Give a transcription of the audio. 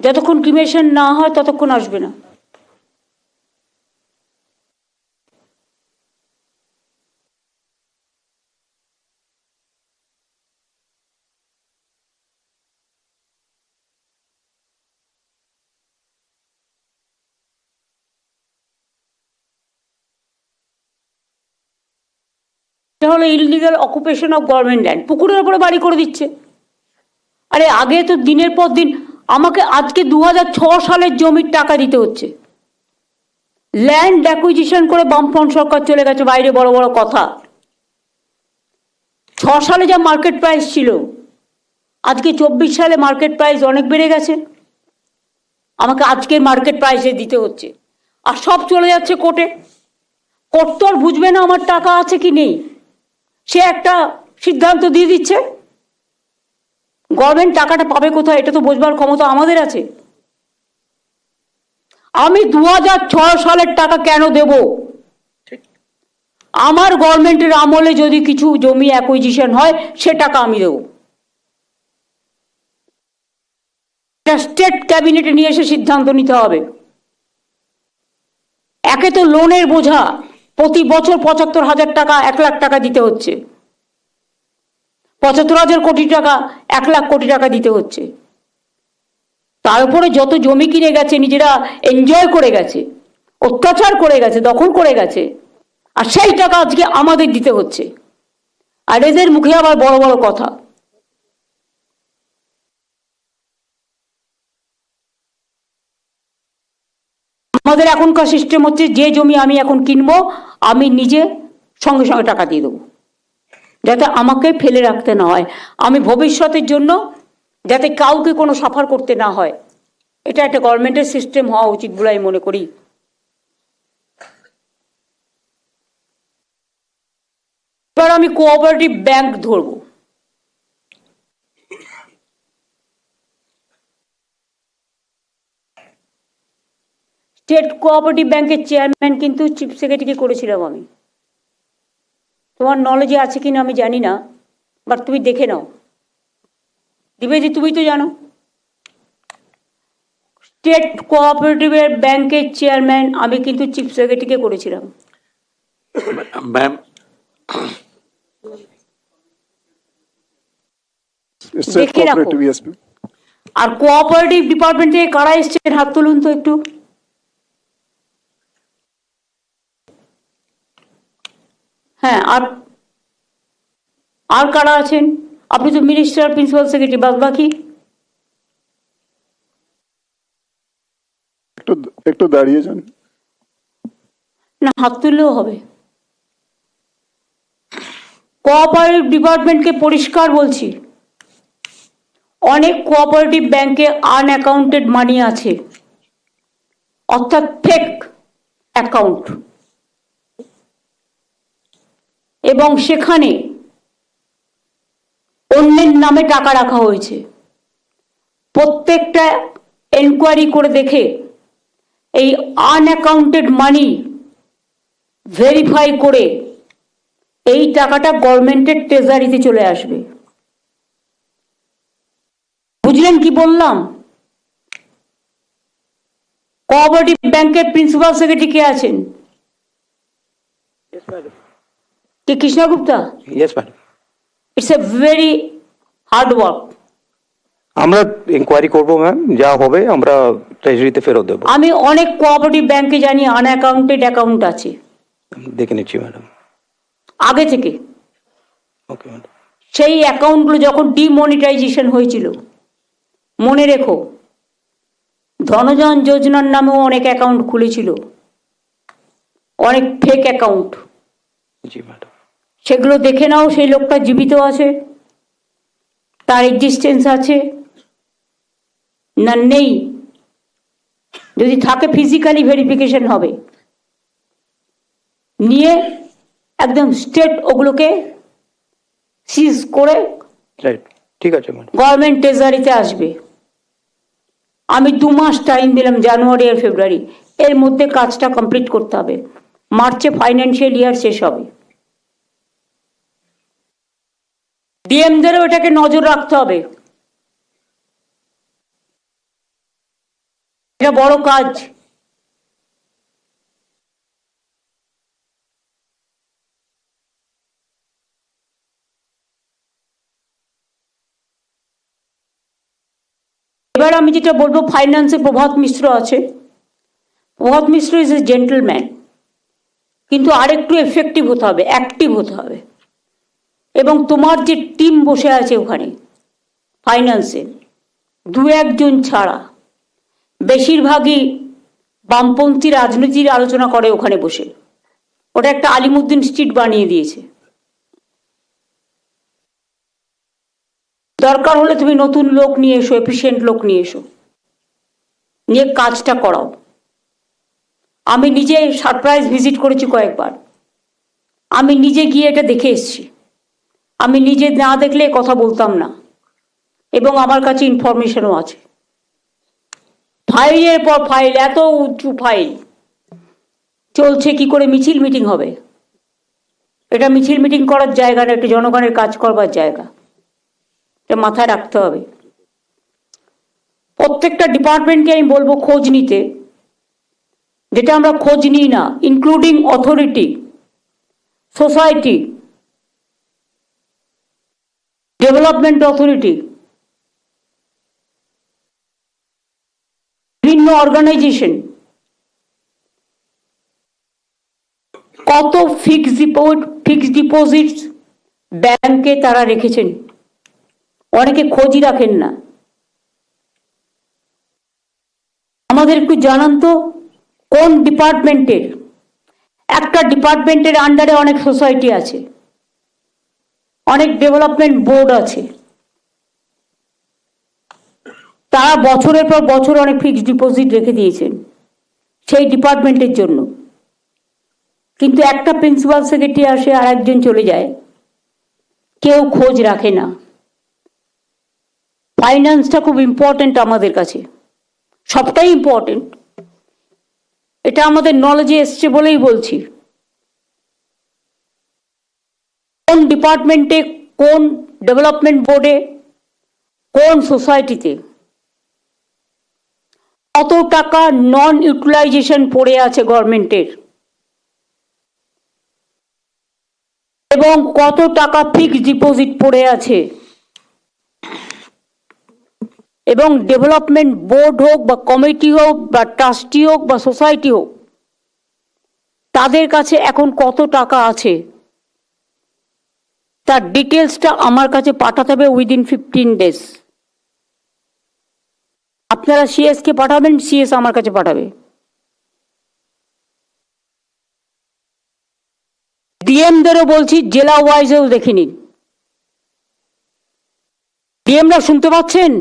যতক্ষণ ক্রিমেশন না হয় ততক্ষণ আসবে না। হলো illegal occupation of government land, পুকুরের উপরে বাড়ি করে দিচ্ছে। আরে আগে তো দিনের পর দিন আমাকে আজকে 2006 সালের জমির টাকা দিতে হচ্ছে। ল্যান্ড অ্যাকুইজিশন করে বামফ্রন্ট সরকার চলে গেছে বাইরে, বড় বড় কথা। 6 সালে যা মার্কেট প্রাইস ছিল, আজকে 24 সালে মার্কেট প্রাইস অনেক বেড়ে গেছে, আমাকে আজকের মার্কেট প্রাইসে দিতে হচ্ছে। আর সব চলে যাচ্ছে কোর্টে। কোর্ট তো আর বুঝবে না আমার টাকা আছে কি নেই, সে একটা সিদ্ধান্ত দিয়ে দিচ্ছে। গভর্নমেন্ট টাকাটা পাবে কোথায় এটা তো বোঝবার ক্ষমতা আমাদের আছে। আমি 2006 সালের টাকা কেন দেব? আমার গভর্নমেন্টের আমলে যদি কিছু জমি অ্যাকুইজিশন হয় সে টাকা আমি দেব। স্টেট ক্যাবিনেটে নিয়ে এসে সিদ্ধান্ত নিতে হবে। একে তো লোনের বোঝা, প্রতি বছর 75,000 টাকা, 1 লাখ টাকা দিতে হচ্ছে। 75,000 কোটি টাকা, 1 লাখ কোটি টাকা দিতে হচ্ছে। তার উপরে যত জমি কিনে গেছে, নিজেরা এনজয় করে গেছে, অত্যাচার করে গেছে, দখল করে গেছে, আর সেই টাকা আজকে আমাদের দিতে হচ্ছে। আর এদের মুখে আবার বড় বড় কথা। আমাদের এখনকার সিস্টেম হচ্ছে, যে জমি আমি এখন কিনবো আমি নিজে সঙ্গে সঙ্গে টাকা দিয়ে দেবো, যাতে আমাকে ফেলে রাখতে না হয়, আমি ভবিষ্যতের জন্য যাতে কাউকে কোনো সাফার করতে না হয়। এটা একটা গভর্নমেন্টের সিস্টেম হওয়া উচিত বলে আমি মনে করি। এবার আমি কোঅপারেটিভ ব্যাংক ধরব। স্টেট কোঅপারেটিভ ব্যাংকের চেয়ারম্যান কিন্তু চিফ সেক্রেটারিকে করেছিলাম আমি। তোমার নলেজে আছে কিনা আমি জানি না, বাট তুমি দেখে নাও। দিবেদি তুমি তো জানো, স্টেট কোঅপারেটিভের ব্যাংকের চেয়ারম্যান আমি কিন্তু চিফ সেক্রেটারিকে করেছিলাম। ম্যাম, দেখে রাখো। আর কোঅপারেটিভ ডিপার্টমেন্ট থেকে কারা এসছেন হাত তুলুন তো একটু। হ্যাঁ, আর কারা আছেন? আপনি তো মিনিস্টার, প্রিন্সিপাল সেক্রেটারি, বাদ বাকি একটু দাঁড়িয়ে যান না, হাত তুললেও হবে। কোঅপারেটিভ ডিপার্টমেন্টকে পরিষ্কার বলছি, অনেক কোঅপারেটিভ ব্যাংকে আনঅ্যাকাউন্টেড মানি আছে, অর্থাৎ ফেক অ্যাকাউন্ট, এবং সেখানে অন্যের নামে টাকা রাখা হয়েছে। প্রত্যেকটা এনকোয়ারি করে দেখে এই আনঅ্যাকাউন্টেড মানি ভেরিফাই করে এই টাকাটা গভর্নমেন্টের ট্রেজারিতে চলে আসবে। বুঝলেন কি বললাম? কোঅপারেটিভ ব্যাংকের প্রিন্সিপাল সেক্রেটারি কে আছেন? কে? Krishna Gupta? Yes madam. It's a very hard work. আমরা ইনকোয়ারি করব ম্যাম, যা হবে আমরা ট্রেজারিতে ফেরত দেবো। আমি অনেক কোঅপারেটিভ ব্যাংকে জানি আনঅ্যাকাউন্টেড অ্যাকাউন্ট আছে, দেখে নিচ্ছি ম্যাডাম। আগে থেকে। Okay madam. সেই অ্যাকাউন্টগুলো যখন ডিমনিটাইজেশন হয়েছিল, মনে রেখো, ধনজন যোজনার নামেও অনেক অ্যাকাউন্ট খুলেছিল, অনেক ফেক অ্যাকাউন্ট। জি ম্যাডাম। সেগুলো দেখে নাও, সেই লোকটা জীবিত আছে, তার এক্সিস্টেন্স আছে না নেই। যদি থাকে ফিজিক্যালি ভেরিফিকেশন হবে, নিয়ে একদম স্টেট ওগুলোকে সিজ করে রাইট, ঠিক আছে ম্যাডাম। গভর্নমেন্ট ট্রেজারিতে আসবে। আমি 2 মাস টাইম দিলাম, জানুয়ারি আর ফেব্রুয়ারি, এর মধ্যে কাজটা কমপ্লিট করতে হবে। মার্চে ফাইন্যান্সিয়াল ইয়ার শেষ হবে। ডিএমদেরও এটাকে নজর রাখতে হবে। এটা বড় কাজ। এবার আমি যেটা বলবো, ফাইন্যান্সে প্রভাত মিশ্র আছে। প্রভাত মিশ্র ইজ এ জেন্টলম্যান, কিন্তু আরেকটু এফেক্টিভ হতে হবে, অ্যাক্টিভ হতে হবে। এবং তোমার যে টিম বসে আছে ওখানে ফাইন্যান্সে, দু একজন ছাড়া বেশিরভাগই বামপন্থী রাজনীতির আলোচনা করে ওখানে বসে। ওটা একটা আলিমুদ্দিন স্ট্রিট বানিয়ে দিয়েছে। দরকার হলে তুমি নতুন লোক নিয়ে এসো, এফিসিয়েন্ট লোক নিয়ে এসো, নিয়ে কাজটা করাও। আমি নিজে সারপ্রাইজ ভিজিট করেছি কয়েকবার, আমি নিজে গিয়ে এটা দেখে এসেছি। আমি নিজে না দেখলে কথা বলতাম না, এবং আমার কাছে ইনফরমেশনও আছে। ফাইলের পর ফাইল, এত উঁচু ফাইল চলছে, কি করে মিছিল মিটিং হবে? এটা মিছিল মিটিং করার জায়গা না, এটা জনগণের কাজ করবার জায়গা। এটা মাথায় রাখতে হবে। প্রত্যেকটা ডিপার্টমেন্টকে আমি বলবো খোঁজ নিতে, যেটা আমরা খোঁজ নিই না, including authority, society, development authority, বিভিন্ন অর্গানাইজেশন, কত ফিক্সড ডিপোজিট ব্যাংকে তারা রেখেছেন, অনেকে খোঁজই রাখেন না। আমাদের একটু জানান তো কোন ডিপার্টমেন্টের, একটা ডিপার্টমেন্টের আন্ডারে অনেক সোসাইটি আছে, অনেক ডেভেলপমেন্ট বোর্ড আছে, তারা বছরের পর বছর অনেক ফিক্সড ডিপোজিট রেখে দিয়েছেন সেই ডিপার্টমেন্টের জন্য। কিন্তু একটা প্রিন্সিপাল সেক্রেটারি আসে আর একজন চলে যায়, কেউ খোঁজ রাখে না। ফাইন্যান্সটা খুব ইম্পর্টেন্ট আমাদের কাছে, সবটাই ইম্পর্টেন্ট। এটা আমাদের নলেজে এসছে বলেই বলছি। কোন ডিপার্টমেন্টে, কোন ডেভেলপমেন্ট বোর্ডে, কোন সোসাইটিতে কত টাকা নন ইউটিলাইজেশন পড়ে আছে গভর্নমেন্টের, এবং কত টাকা ফিক্সড ডিপোজিট পড়ে আছে। এবং ডেভেলপমেন্ট বোর্ড হোক বা কমিটি হোক বা ট্রাস্টি হোক বা সোসাইটি হোক, তাদের কাছে এখন কত টাকা আছে তার ডিটেলসটা আমার কাছে পাঠাতে হবে উইদিন 15 days। আপনারা সিএস কে পাঠাবেন, সিএস আমার কাছে পাঠাবে। ডিএমদেরও বলছি জেলা ওয়াইজেও দেখে নিন। ডিএমরা শুনতে পাচ্ছেন?